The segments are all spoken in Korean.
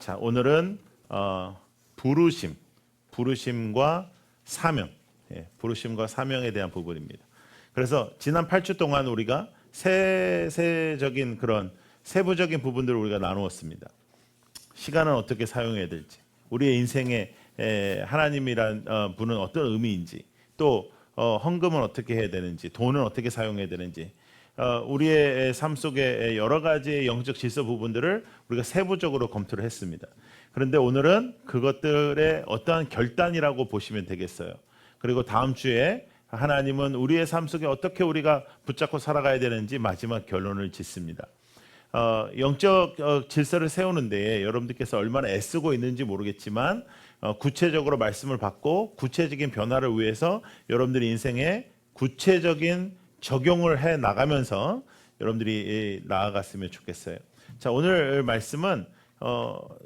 자, 오늘은 부르심과 사명, 부르심과 사명에 대한 부분입니다. 그래서 지난 8주 동안 우리가 세세적인 그런 세부적인 부분들을 우리가 나누었습니다. 시간은 어떻게 사용해야 될지, 우리의 인생에 하나님이란 분은 어떤 의미인지, 또 헌금은 어떻게 해야 되는지, 돈은 어떻게 사용해야 되는지, 우리의 삶 속에 여러 가지의 영적 질서 부분들을 우리가 세부적으로 검토를 했습니다. 그런데 오늘은 그것들의 어떠한 결단이라고 보시면 되겠어요. 그리고 다음 주에 하나님은 우리의 삶 속에 어떻게 우리가 붙잡고 살아가야 되는지 마지막 결론을 짓습니다. 영적 질서를 세우는데 여러분들께서 얼마나 애쓰고 있는지 모르겠지만 구체적으로 말씀을 받고 구체적인 변화를 위해서 여러분들의 인생에 구체적인 적용을 해 나가면서 여러분들이 나아갔으면 좋겠어요. 자, 오늘 말씀은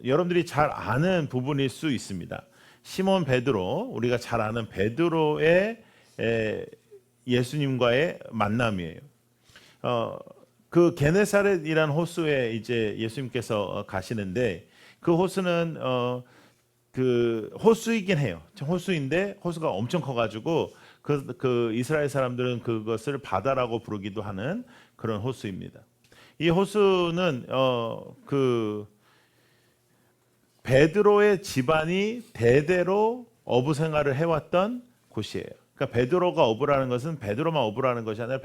여러분들이 잘 아는 부분일 수 있습니다. 시몬 베드로, 우리가 잘 아는 베드로의 예수님과의 만남이에요. 그 게네사렛이라는 호수에 이제 예수님께서 가시는데, 그 호수는 그 호수이긴 해요. 호수인데 호수가 엄청 커가지고 그 이스라엘 사람들은 그것을 바다라고 부르기도 하는 그런 호수입니다. 이 호수는 그 베드로의 집안이 대대로 어부 생활을 해왔던 곳이에요. 그러니까 베드로가 어부라는 것은 베드로만 어부라는 것이 아니라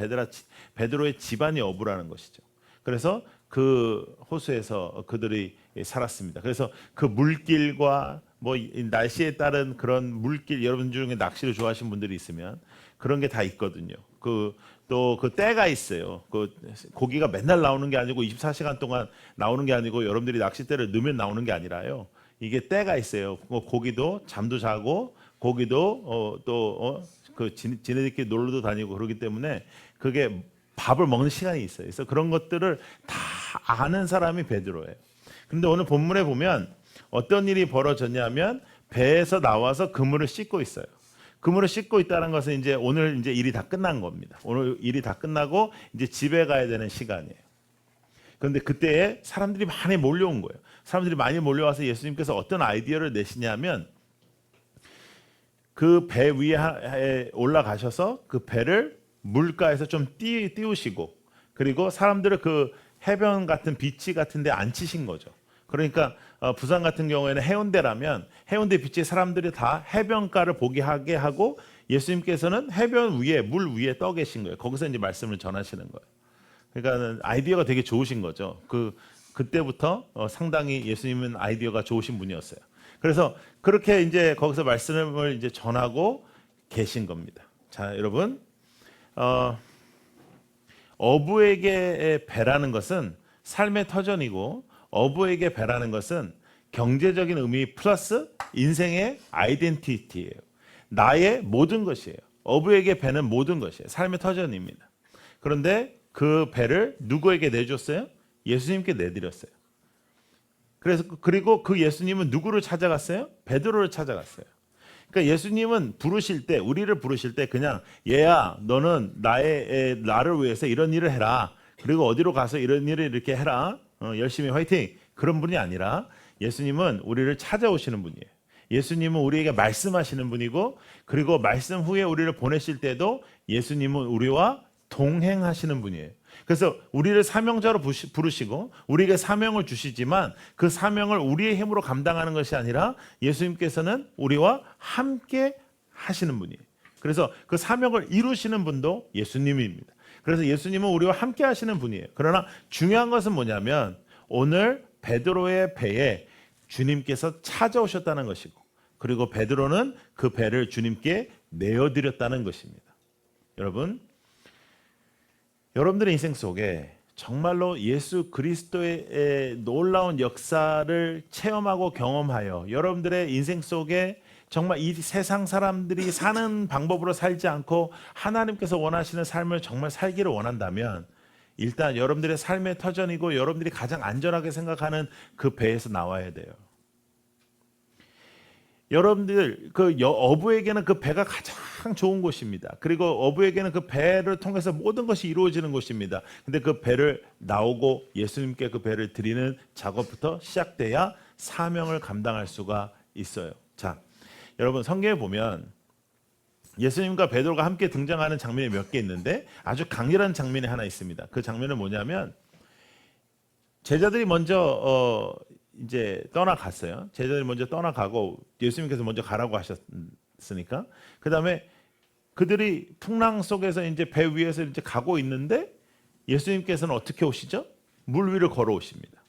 베드로의 집안이 어부라는 것이죠. 그래서 그 호수에서 그들이 살았습니다. 그래서 그 물길과 뭐 날씨에 따른 그런 물길, 여러분 중에 낚시를 좋아하시는 분들이 있으면 그런 게 다 있거든요. 또 그 때가 있어요. 그 고기가 맨날 나오는 게 아니고 24시간 동안 나오는 게 아니고 여러분들이 낚싯대를 넣으면 나오는 게 아니라요. 이게 때가 있어요. 고기도 잠도 자고 고기도 그 지네들끼리 놀러도 다니고 그러기 때문에 그게 밥을 먹는 시간이 있어요. 그래서 그런 것들을 다 아는 사람이 베드로예요. 그런데 오늘 본문에 보면 어떤 일이 벌어졌냐면 배에서 나와서 그물을 씻고 있어요. 그물을 씻고 있다는 것은 이제 오늘 이제 일이 다 끝난 겁니다. 오늘 일이 다 끝나고 이제 집에 가야 되는 시간이에요. 그런데 그때에 사람들이 많이 몰려온 거예요. 사람들이 많이 몰려와서 예수님께서 어떤 아이디어를 내시냐면 그 배 위에 올라가셔서 그 배를 물가에서 좀 띄우시고, 그리고 사람들을 그 해변 같은 비치 같은 데 앉히신 거죠. 그러니까 부산 같은 경우에는 해운대라면 해운대 비치에 사람들이 다 해변가를 보게 하게 하고 예수님께서는 해변 위에 물 위에 떠 계신 거예요. 거기서 이제 말씀을 전하시는 거예요. 그러니까 아이디어가 되게 좋으신 거죠. 그때부터 상당히 예수님은 아이디어가 좋으신 분이었어요. 그래서 그렇게 이제 거기서 말씀을 이제 전하고 계신 겁니다. 자, 여러분, 어부에게 배라는 것은 삶의 터전이고, 어부에게 배라는 것은 경제적인 의미 플러스 인생의 아이덴티티예요. 나의 모든 것이에요. 어부에게 배는 모든 것이에요. 삶의 터전입니다. 그런데 그 배를 누구에게 내줬어요? 예수님께 내드렸어요. 그리고 그 예수님은 누구를 찾아갔어요? 베드로를 찾아갔어요. 그러니까 예수님은 우리를 부르실 때 그냥 얘야, 너는 나를 위해서 이런 일을 해라. 그리고 어디로 가서 이런 일을 이렇게 해라. 열심히 화이팅. 그런 분이 아니라 예수님은 우리를 찾아오시는 분이에요. 예수님은 우리에게 말씀하시는 분이고, 그리고 말씀 후에 우리를 보내실 때도 예수님은 우리와 동행하시는 분이에요. 그래서 우리를 사명자로 부르시고 우리에게 사명을 주시지만 그 사명을 우리의 힘으로 감당하는 것이 아니라 예수님께서는 우리와 함께 하시는 분이에요. 그래서 그 사명을 이루시는 분도 예수님입니다. 그래서 예수님은 우리와 함께 하시는 분이에요. 그러나 중요한 것은 뭐냐면 오늘 베드로의 배에 주님께서 찾아오셨다는 것이고, 그리고 베드로는 그 배를 주님께 내어드렸다는 것입니다. 여러분들의 인생 속에 정말로 예수 그리스도의 놀라운 역사를 체험하고 경험하여 여러분들의 인생 속에 정말 이 세상 사람들이 사는 방법으로 살지 않고 하나님께서 원하시는 삶을 정말 살기를 원한다면 일단 여러분들의 삶의 터전이고 여러분들이 가장 안전하게 생각하는 그 배에서 나와야 돼요. 여러분들 어부에게는 그 배가 가장 좋은 곳입니다. 그리고 어부에게는 그 배를 통해서 모든 것이 이루어지는 곳입니다. 근데 그 배를 나오고 예수님께 그 배를 드리는 작업부터 시작돼야 사명을 감당할 수가 있어요. 자, 여러분 성경에 보면 예수님과 베드로가 함께 등장하는 장면이 몇 개 있는데 아주 강렬한 장면이 하나 있습니다. 그 장면은 뭐냐면 제자들이 먼저 이제 떠나갔어요. 제자들이 먼저 떠나가고 예수님께서 먼저 가라고 하셨으니까 그 다음에 그들이 풍랑 속에서 이제 배 위에서 이제 가고 있는데 예수님께서는 어떻게 오시죠? 물 위를 걸어오십니다.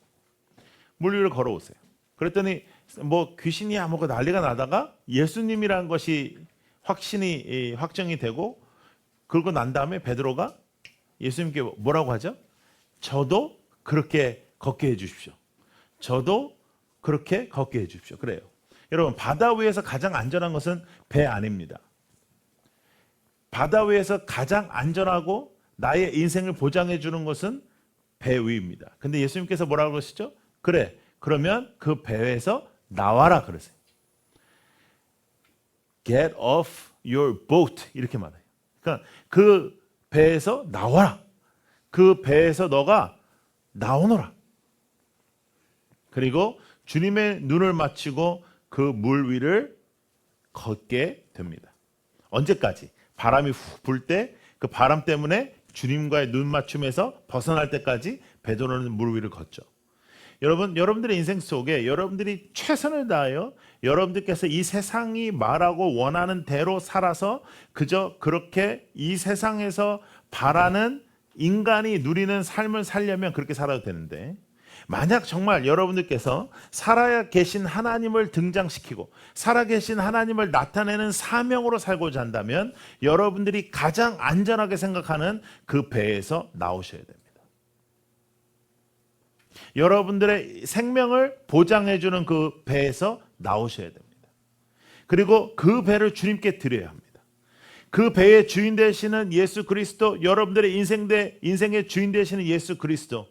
물 위를 걸어오세요. 그랬더니 뭐 귀신이야 뭐고 난리가 나다가 예수님이라는 것이 확정이 되고 그러고 난 다음에 베드로가 예수님께 뭐라고 하죠? 저도 그렇게 걷게 해주십시오. 저도 그렇게 걷게 해주십시오. 그래요. 여러분 바다 위에서 가장 안전한 것은 배 안입니다. 바다 위에서 가장 안전하고 나의 인생을 보장해 주는 것은 배 위입니다. 근데 예수님께서 뭐라고 그러시죠? 그래, 그러면 그 배에서 나와라 그러세요. Get off your boat 이렇게 말해요. 그러니까 그 배에서 나와라. 그 배에서 너가 나오너라. 그리고 주님의 눈을 맞추고 그 물 위를 걷게 됩니다. 언제까지? 바람이 훅 불 때 그 바람 때문에 주님과의 눈 맞춤에서 벗어날 때까지 베드로는 물 위를 걷죠. 여러분, 여러분들의 인생 속에 여러분들이 최선을 다하여 여러분들께서 이 세상이 말하고 원하는 대로 살아서 그저 그렇게 이 세상에서 바라는 인간이 누리는 삶을 살려면 그렇게 살아도 되는데 만약 정말 여러분들께서 살아야 계신 하나님을 등장시키고 살아계신 하나님을 나타내는 사명으로 살고자 한다면 여러분들이 가장 안전하게 생각하는 그 배에서 나오셔야 됩니다. 여러분들의 생명을 보장해주는 그 배에서 나오셔야 됩니다. 그리고 그 배를 주님께 드려야 합니다. 그 배의 주인 되시는 예수 그리스도, 여러분들의 인생의 주인 되시는 예수 그리스도,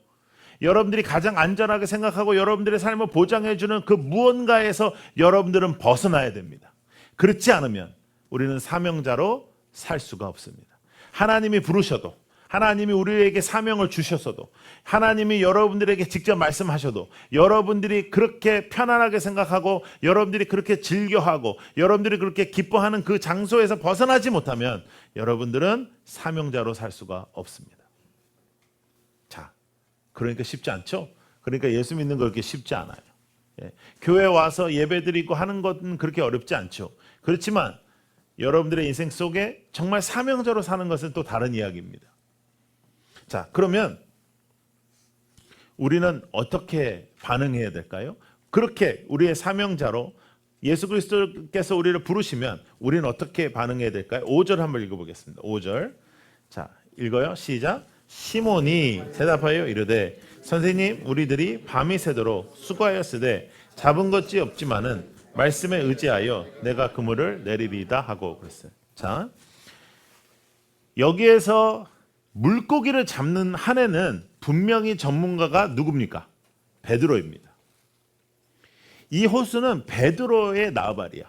여러분들이 가장 안전하게 생각하고 여러분들의 삶을 보장해주는 그 무언가에서 여러분들은 벗어나야 됩니다. 그렇지 않으면 우리는 사명자로 살 수가 없습니다. 하나님이 부르셔도, 하나님이 우리에게 사명을 주셨어도, 하나님이 여러분들에게 직접 말씀하셔도 여러분들이 그렇게 편안하게 생각하고 여러분들이 그렇게 즐겨하고 여러분들이 그렇게 기뻐하는 그 장소에서 벗어나지 못하면 여러분들은 사명자로 살 수가 없습니다. 자, 그러니까 쉽지 않죠? 그러니까 예수 믿는 거 그렇게 쉽지 않아요. 예. 교회 와서 예배드리고 하는 것은 그렇게 어렵지 않죠. 그렇지만 여러분들의 인생 속에 정말 사명자로 사는 것은 또 다른 이야기입니다. 자, 그러면 우리는 어떻게 반응해야 될까요? 그렇게 우리의 사명자로 예수 그리스도께서 우리를 부르시면 우리는 어떻게 반응해야 될까요? 5절 한번 읽어보겠습니다. 5절. 자, 읽어요. 시작. 시몬이 대답하여 이르되 선생님, 우리들이 밤이 새도록 수고하였으되 잡은 것이 없지만은 말씀에 의지하여 내가 그물을 내리리다 하고 그랬어요. 자, 여기에서 물고기를 잡는 한에는 분명히 전문가가 누굽니까? 베드로입니다. 이 호수는 베드로의 나발이야.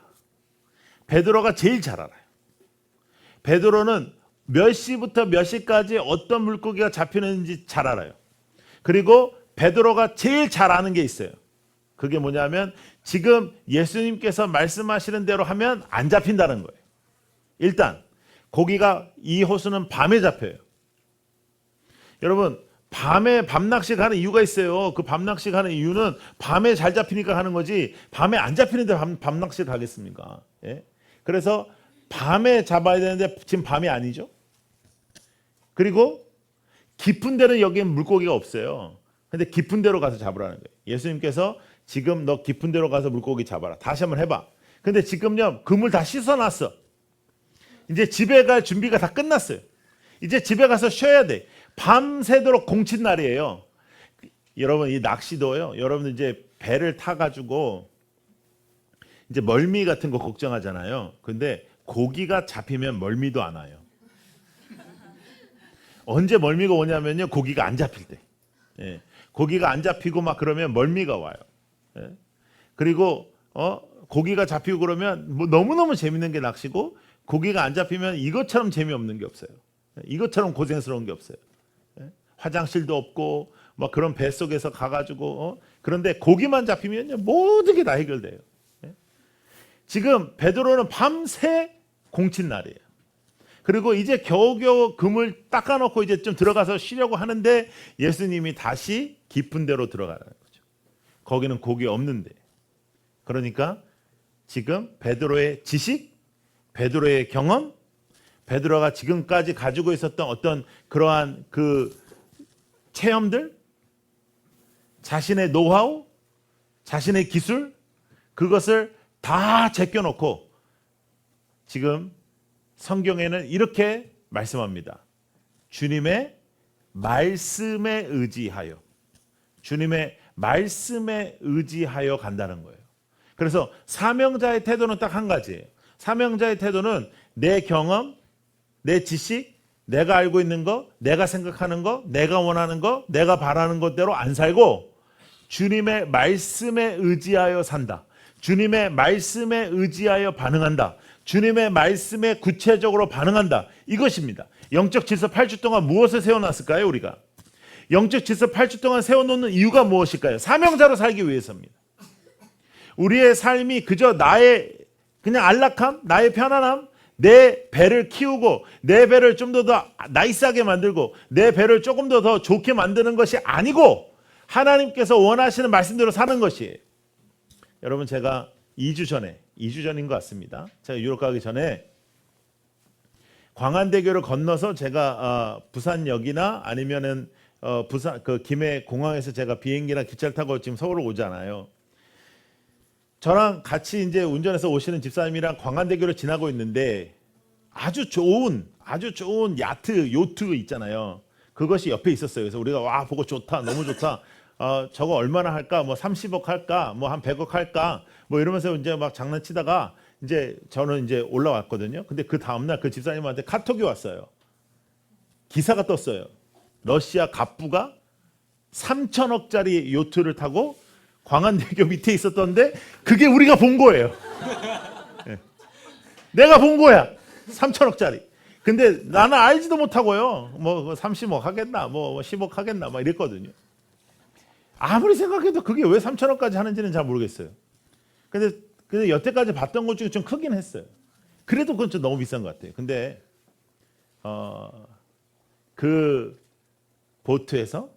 베드로가 제일 잘 알아요. 베드로는 몇 시부터 몇 시까지 어떤 물고기가 잡히는지 잘 알아요. 그리고 베드로가 제일 잘 아는 게 있어요. 그게 뭐냐면 지금 예수님께서 말씀하시는 대로 하면 안 잡힌다는 거예요. 일단 고기가, 이 호수는 밤에 잡혀요. 여러분, 밤에 밤낚시 가는 이유가 있어요. 그 밤낚시 가는 이유는 밤에 잘 잡히니까 가는 거지 밤에 안 잡히는데 밤낚시 가겠습니까? 예? 그래서 밤에 잡아야 되는데 지금 밤이 아니죠. 그리고 깊은 데는 여기엔 물고기가 없어요. 근데 깊은 데로 가서 잡으라는 거예요. 예수님께서 지금 너 깊은 데로 가서 물고기 잡아라. 다시 한번 해봐. 근데 지금요, 그물 다 씻어놨어. 이제 집에 갈 준비가 다 끝났어요. 이제 집에 가서 쉬어야 돼. 밤새도록 공친 날이에요. 여러분, 이 낚시도요, 여러분 이제 배를 타가지고 이제 멀미 같은 거 걱정하잖아요. 근데 고기가 잡히면 멀미도 안 와요. 언제 멀미가 오냐면요, 고기가 안 잡힐 때. 예. 고기가 안 잡히고 막 그러면 멀미가 와요. 예. 그리고 고기가 잡히고 그러면 뭐 너무너무 재밌는 게 낚시고, 고기가 안 잡히면 이것처럼 재미없는 게 없어요. 이것처럼 고생스러운 게 없어요. 예. 화장실도 없고 막 그런 배 속에서 가가지고 그런데 고기만 잡히면 모든 게 다 해결돼요. 지금 베드로는 밤새 공친 날이에요. 그리고 이제 겨우겨우 그물 닦아놓고 이제 좀 들어가서 쉬려고 하는데 예수님이 다시 깊은 데로 들어가라는 거죠. 거기는 고기 없는데. 그러니까 지금 베드로의 지식, 베드로의 경험, 베드로가 지금까지 가지고 있었던 어떤 그러한 그 체험들, 자신의 노하우, 자신의 기술, 그것을 다 제껴놓고 지금 성경에는 이렇게 말씀합니다. 주님의 말씀에 의지하여, 주님의 말씀에 의지하여 간다는 거예요. 그래서 사명자의 태도는 딱 한 가지예요. 사명자의 태도는 내 경험, 내 지식, 내가 알고 있는 거, 내가 생각하는 거, 내가 원하는 거, 내가 바라는 것대로 안 살고 주님의 말씀에 의지하여 산다. 주님의 말씀에 의지하여 반응한다. 주님의 말씀에 구체적으로 반응한다. 이것입니다. 영적 질서 8주 동안 무엇을 세워놨을까요? 우리가 영적 질서 8주 동안 세워놓는 이유가 무엇일까요? 사명자로 살기 위해서입니다. 우리의 삶이 그저 나의 그냥 안락함, 나의 편안함, 내 배를 키우고 내 배를 좀 더 나이스하게 만들고 내 배를 조금 더 좋게 만드는 것이 아니고 하나님께서 원하시는 말씀대로 사는 것이에요. 여러분, 제가 2주 전인 것 같습니다. 제가 유럽 가기 전에 광안대교를 건너서 제가 부산역이나 아니면은 부산 그 김해 공항에서 제가 비행기나 기차를 타고 지금 서울을 오잖아요. 저랑 같이 이제 운전해서 오시는 집사님이랑 광안대교를 지나고 있는데 아주 좋은 요트 있잖아요. 그것이 옆에 있었어요. 그래서 우리가 와 보고 좋다, 너무 좋다. 저거 얼마나 할까? 뭐 30억 할까? 뭐 한 100억 할까? 뭐 이러면서 이제 막 장난치다가 이제 저는 이제 올라왔거든요. 근데 그 다음 날 그 집사님한테 카톡이 왔어요. 기사가 떴어요. 러시아 갑부가 3천억짜리 요트를 타고 광안대교 밑에 있었던데 그게 우리가 본 거예요. 네. 내가 본 거야. 3천억짜리. 근데 나는 알지도 못하고요. 뭐 30억 하겠나, 뭐 10억 하겠나, 막 이랬거든요. 아무리 생각해도 그게 왜 3천억까지 하는지는 잘 모르겠어요. 근데 여태까지 봤던 것 중에 좀 크긴 했어요. 그래도 그건 좀 너무 비싼 것 같아요. 근데 그 보트에서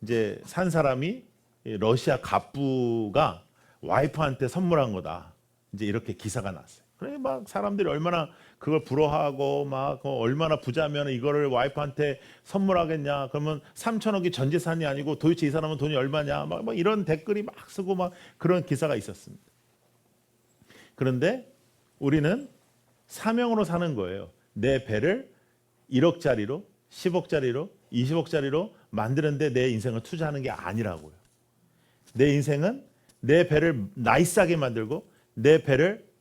이제 산 사람이 러시아 갑부가 와이프한테 선물한 거다. 이제 이렇게 기사가 났어요. 그래 막 사람들이 얼마나 그걸 부러워하고 막 얼마나 부자면 이거를 와이프한테 선물하겠냐. 그러면 3천억이 전 재산이 아니고 도대체 이 사람은 돈이 얼마냐. 막 이런 댓글이 막 쓰고 막 그런 기사가 있었습니다. 그런데 우리는 사명으로 사는 거예요. 내 배를 1억짜리로, 10억짜리로, 20억짜리로 만드는데 내 인생을 투자하는 게 아니라고요. 내 인생은 내 배를 나이스하게 만들고 내 배를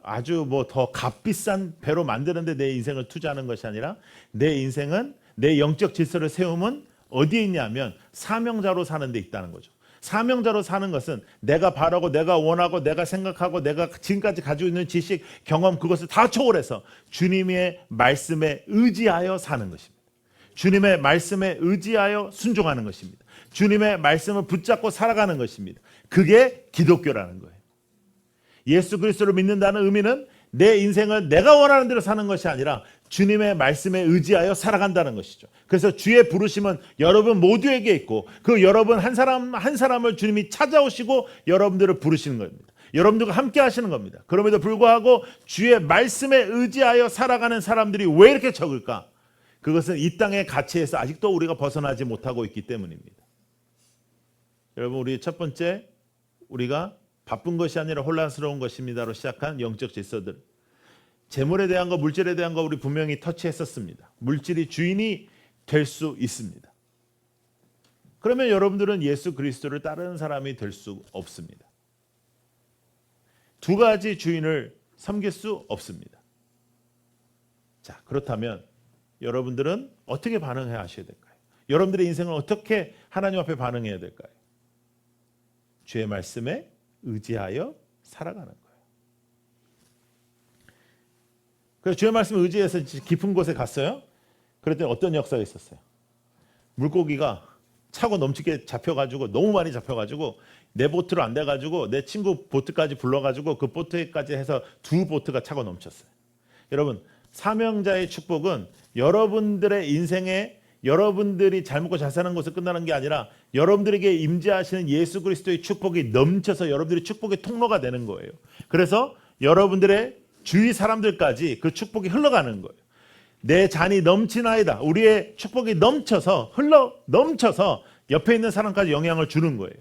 아주 뭐 더 값비싼 배로 만드는데 내 인생을 투자하는 것이 아니라 내 인생은 내 영적 질서를 세우면 어디에 있냐면 사명자로 사는 데 있다는 거죠. 사명자로 사는 것은 내가 바라고 내가 원하고 내가 생각하고 내가 지금까지 가지고 있는 지식, 경험 그것을 다 초월해서 주님의 말씀에 의지하여 사는 것입니다. 주님의 말씀에 의지하여 순종하는 것입니다. 주님의 말씀을 붙잡고 살아가는 것입니다. 그게 기독교라는 거예요. 예수 그리스도를 믿는다는 의미는 내 인생을 내가 원하는 대로 사는 것이 아니라 주님의 말씀에 의지하여 살아간다는 것이죠. 그래서 주의 부르심은 여러분 모두에게 있고 그 여러분 한 사람 한 사람을 주님이 찾아오시고 여러분들을 부르시는 겁니다. 여러분들과 함께 하시는 겁니다. 그럼에도 불구하고 주의 말씀에 의지하여 살아가는 사람들이 왜 이렇게 적을까? 그것은 이 땅의 가치에서 아직도 우리가 벗어나지 못하고 있기 때문입니다. 여러분, 우리 첫 번째, 우리가 바쁜 것이 아니라 혼란스러운 것입니다로 시작한 영적 질서들. 재물에 대한 거, 물질에 대한 거 우리 분명히 터치했었습니다. 물질이 주인이 될 수 있습니다. 그러면 여러분들은 예수 그리스도를 따르는 사람이 될 수 없습니다. 두 가지 주인을 섬길 수 없습니다. 자, 그렇다면 여러분들은 어떻게 반응해야 하셔야 될까요? 여러분들의 인생을 어떻게 하나님 앞에 반응해야 될까요? 주의 말씀에 의지하여 살아가는 거예요. 그래서 주의 말씀에 의지해서 깊은 곳에 갔어요. 그랬더니 어떤 역사가 있었어요? 물고기가 차고 넘치게 잡혀가지고 너무 많이 잡혀가지고 내 보트로 안 돼가지고 내 친구 보트까지 불러가지고 그 보트까지 해서 2보트가 차고 넘쳤어요. 여러분, 사명자의 축복은 여러분들의 인생에 여러분들이 잘 먹고 잘 사는 것으로 끝나는 게 아니라 여러분들에게 임재하시는 예수 그리스도의 축복이 넘쳐서 여러분들의 축복의 통로가 되는 거예요. 그래서 여러분들의 주위 사람들까지 그 축복이 흘러가는 거예요. 내 잔이 넘치나이다. 우리의 축복이 넘쳐서 넘쳐서 옆에 있는 사람까지 영향을 주는 거예요.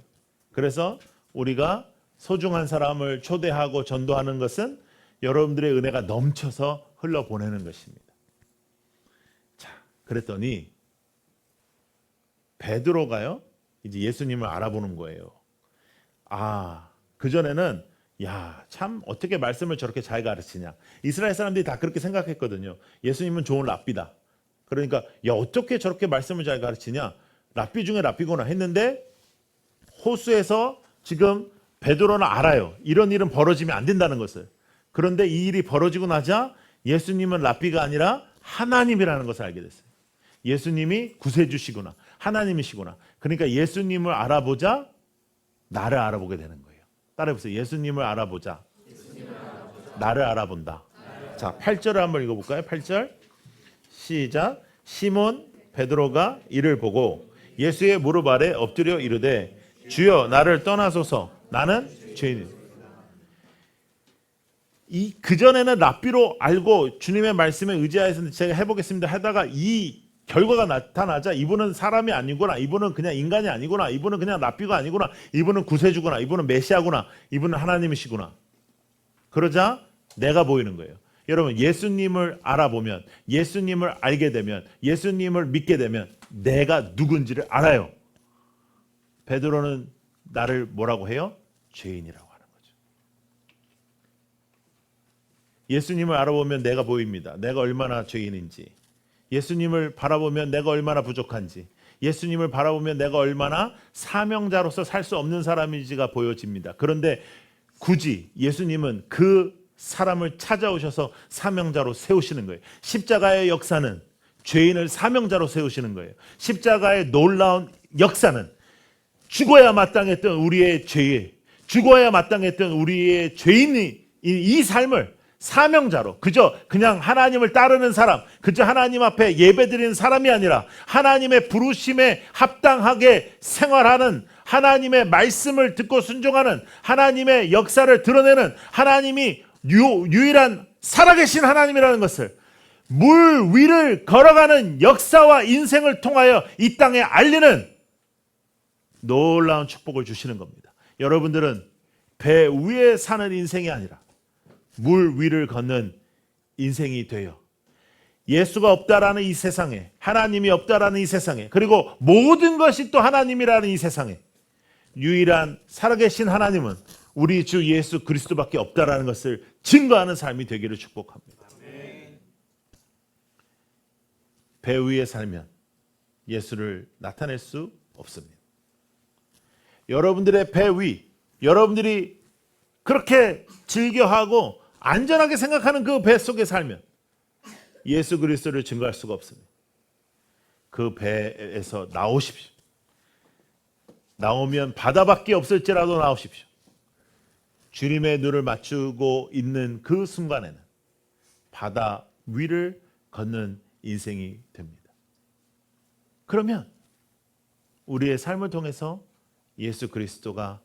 그래서 우리가 소중한 사람을 초대하고 전도하는 것은 여러분들의 은혜가 넘쳐서 흘러보내는 것입니다. 자, 그랬더니 베드로가요, 이제 예수님을 알아보는 거예요. 그전에는 참 어떻게 말씀을 저렇게 잘 가르치냐. 이스라엘 사람들이 다 그렇게 생각했거든요. 예수님은 좋은 랍비다. 그러니까 어떻게 저렇게 말씀을 잘 가르치냐. 랍비 중에 랍비구나 했는데 호수에서 지금 베드로는 알아요. 이런 일은 벌어지면 안 된다는 것을. 그런데 이 일이 벌어지고 나자 예수님은 랍비가 아니라 하나님이라는 것을 알게 됐어요. 예수님이 구세주시구나. 하나님이시구나. 그러니까 예수님을 알아보자 나를 알아보게 되는 거예요. 따라해보세요. 예수님을 알아보자. 나를 알아본다. 자, 8절을 한번 읽어볼까요? 8절 시작. 시몬 베드로가 이를 보고 예수의 무릎 아래 엎드려 이르되 주여 나를 떠나소서 나는 죄인이다. 그전에는 랍비로 알고 주님의 말씀에 의지하여서 제가 해보겠습니다 하다가 이 결과가 나타나자 이분은 사람이 아니구나, 이분은 그냥 인간이 아니구나, 이분은 그냥 랍비가 아니구나, 이분은 구세주구나, 이분은 메시아구나, 이분은 하나님이시구나. 그러자 내가 보이는 거예요. 여러분, 예수님을 알아보면, 예수님을 알게 되면, 예수님을 믿게 되면 내가 누군지를 알아요. 베드로는 나를 뭐라고 해요? 죄인이라고 하는 거죠. 예수님을 알아보면 내가 보입니다. 내가 얼마나 죄인인지. 예수님을 바라보면 내가 얼마나 부족한지, 예수님을 바라보면 내가 얼마나 사명자로서 살 수 없는 사람인지가 보여집니다. 그런데 굳이 예수님은 그 사람을 찾아오셔서 사명자로 세우시는 거예요. 십자가의 역사는 죄인을 사명자로 세우시는 거예요. 십자가의 놀라운 역사는 죽어야 마땅했던 우리의 죄에, 죽어야 마땅했던 우리의 죄인이 이 삶을 사명자로, 그냥 하나님을 따르는 사람, 그저 하나님 앞에 예배드리는 사람이 아니라 하나님의 부르심에 합당하게 생활하는, 하나님의 말씀을 듣고 순종하는, 하나님의 역사를 드러내는 하나님이 유일한 살아계신 하나님이라는 것을 물 위를 걸어가는 역사와 인생을 통하여 이 땅에 알리는 놀라운 축복을 주시는 겁니다. 여러분들은 배 위에 사는 인생이 아니라 물 위를 걷는 인생이 돼요. 예수가 없다라는 이 세상에, 하나님이 없다라는 이 세상에, 그리고 모든 것이 또 하나님이라는 이 세상에 유일한 살아계신 하나님은 우리 주 예수 그리스도밖에 없다라는 것을 증거하는 삶이 되기를 축복합니다. 배 위에 살면 예수를 나타낼 수 없습니다. 여러분들의 배 위, 여러분들이 그렇게 즐겨하고 안전하게 생각하는 그 배 속에 살면 예수 그리스도를 증거할 수가 없습니다. 그 배에서 나오십시오. 나오면 바다밖에 없을지라도 나오십시오. 주님의 눈을 맞추고 있는 그 순간에는 바다 위를 걷는 인생이 됩니다. 그러면 우리의 삶을 통해서 예수 그리스도가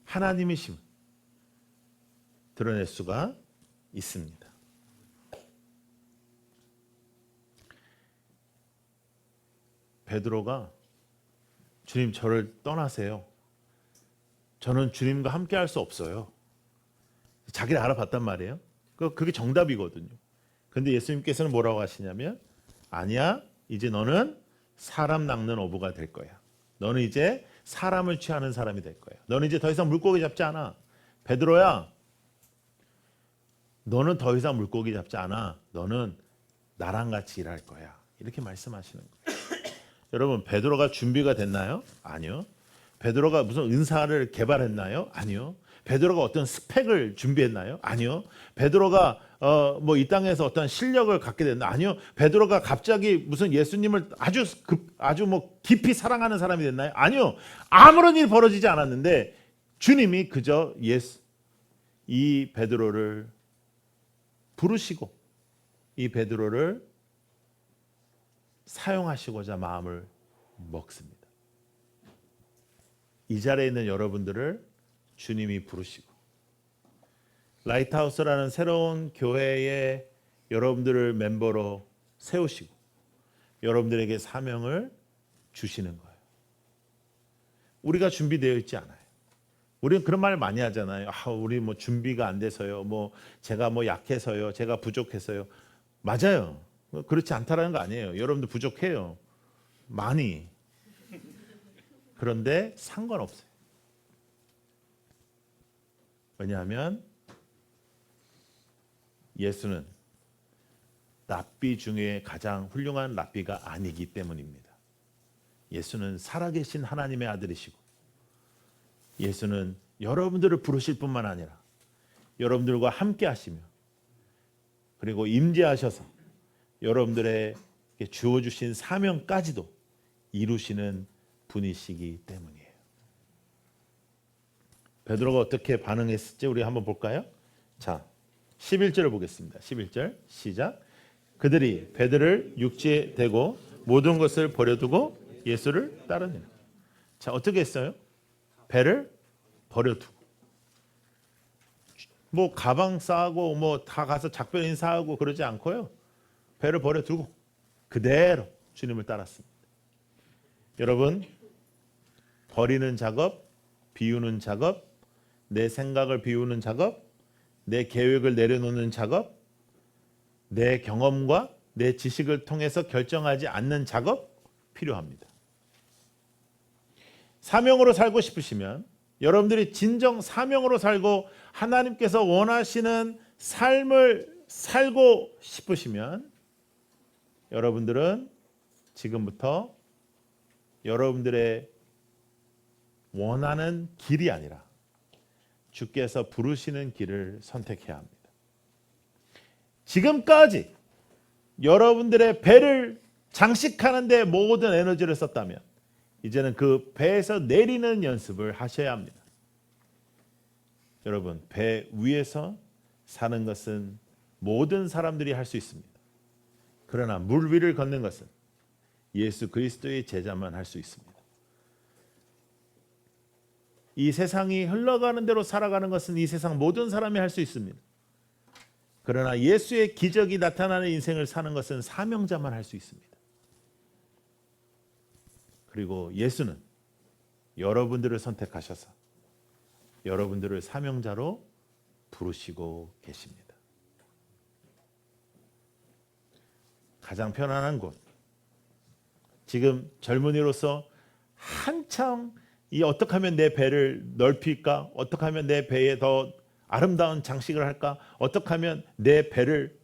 하나님이심을 드러낼 수가 있습니다. 베드로가 주님 저를 떠나세요. 저는 주님과 함께 할 수 없어요. 자기를 알아봤단 말이에요. 그게 정답이거든요. 그런데 예수님께서는 뭐라고 하시냐면 아니야, 이제 너는 사람 낚는 어부가 될 거야. 너는 이제 사람을 취하는 사람이 될 거야. 너는 이제 더 이상 물고기 잡지 않아. 베드로야, 너는 더 이상 물고기 잡지 않아. 너는 나랑 같이 일할 거야. 이렇게 말씀하시는 거예요. 여러분, 베드로가 준비가 됐나요? 아니요. 베드로가 무슨 은사를 개발했나요? 아니요. 베드로가 어떤 스펙을 준비했나요? 아니요. 베드로가 뭐 이 땅에서 어떤 실력을 갖게 됐나? 아니요. 베드로가 갑자기 무슨 예수님을 아주 뭐 깊이 사랑하는 사람이 됐나요? 아니요. 아무런 일이 벌어지지 않았는데 주님이 그저 이 베드로를 부르시고 이 베드로를 사용하시고자 마음을 먹습니다. 이 자리에 있는 여러분들을 주님이 부르시고 라이트하우스라는 새로운 교회에 여러분들을 멤버로 세우시고 여러분들에게 사명을 주시는 거예요. 우리가 준비되어 있지 않아요. 우리는 그런 말 많이 하잖아요. 우리 뭐 준비가 안 돼서요. 뭐 제가 뭐 약해서요. 제가 부족해서요. 맞아요. 그렇지 않다라는 거 아니에요. 여러분들 부족해요. 많이. 그런데 상관없어요. 왜냐하면 예수는 랍비 중에 가장 훌륭한 랍비가 아니기 때문입니다. 예수는 살아계신 하나님의 아들이시고 예수는 여러분들을 부르실 뿐만 아니라 여러분들과 함께 하시며 그리고 임재하셔서 여러분들에게 주어주신 사명까지도 이루시는 분이시기 때문이에요. 베드로가 어떻게 반응했을지 우리 한번 볼까요? 자, 11절을 보겠습니다. 11절 시작. 그들이 배들을 육지에 대고 모든 것을 버려두고 예수를 따르니라. 자, 어떻게 했어요? 배를 버려두고 뭐 가방 싸고 뭐 다 가서 작별 인사하고 그러지 않고요. 배를 버려두고 그대로 주님을 따랐습니다. 여러분, 버리는 작업, 비우는 작업, 내 생각을 비우는 작업, 내 계획을 내려놓는 작업, 내 경험과 내 지식을 통해서 결정하지 않는 작업 필요합니다. 사명으로 살고 싶으시면 여러분들이 진정 사명으로 살고 하나님께서 원하시는 삶을 살고 싶으시면 여러분들은 지금부터 여러분들의 원하는 길이 아니라 주께서 부르시는 길을 선택해야 합니다. 지금까지 여러분들의 배를 장식하는 데 모든 에너지를 썼다면 이제는 그 배에서 내리는 연습을 하셔야 합니다. 여러분, 배 위에서 사는 것은 모든 사람들이 할 수 있습니다. 그러나 물 위를 걷는 것은 예수 그리스도의 제자만 할 수 있습니다. 이 세상이 흘러가는 대로 살아가는 것은 이 세상 모든 사람이 할 수 있습니다. 그러나 예수의 기적이 나타나는 인생을 사는 것은 사명자만 할 수 있습니다. 그리고 예수는 여러분들을 선택하셔서 여러분들을 사명자로 부르시고 계십니다. 가장 편안한 곳, 지금 젊은이로서 한창 어떻게 하면 내 배를 넓힐까? 어떻게 하면 내 배에 더 아름다운 장식을 할까? 어떻게 하면 내 배를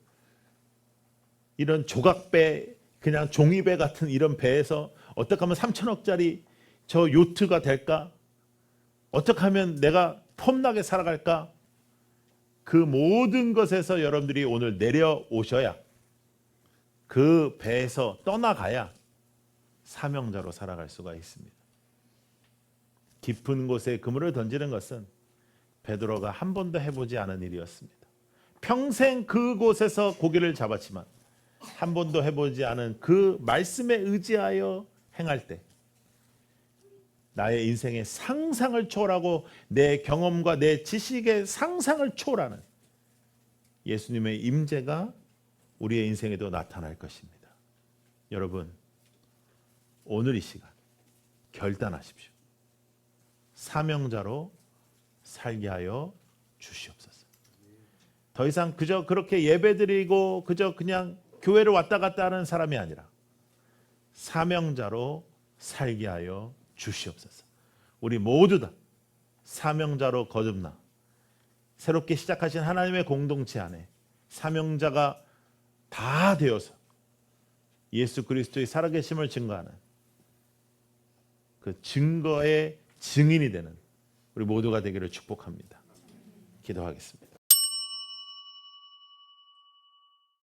이런 조각배, 그냥 종이배 같은 이런 배에서 어떻게 하면 3천억짜리 저 요트가 될까? 어떻게 하면 내가 폼나게 살아갈까? 그 모든 것에서 여러분들이 오늘 내려오셔야 그 배에서 떠나가야 사명자로 살아갈 수가 있습니다. 깊은 곳에 그물을 던지는 것은 베드로가 한 번도 해보지 않은 일이었습니다. 평생 그곳에서 고기를 잡았지만 한 번도 해보지 않은 그 말씀에 의지하여 행할 때 나의 인생의 상상을 초월하고 내 경험과 내 지식의 상상을 초월하는 예수님의 임재가 우리의 인생에도 나타날 것입니다. 여러분, 오늘 이 시간 결단하십시오. 사명자로 살게 하여 주시옵소서. 더 이상 그저 그렇게 예배드리고 그저 그냥 교회를 왔다 갔다 하는 사람이 아니라 사명자로 살게 하여 주시옵소서. 우리 모두 다 사명자로 거듭나 새롭게 시작하신 하나님의 공동체 안에 사명자가 다 되어서 예수 그리스도의 살아계심을 증거하는 그 증거의 증인이 되는 우리 모두가 되기를 축복합니다. 기도하겠습니다.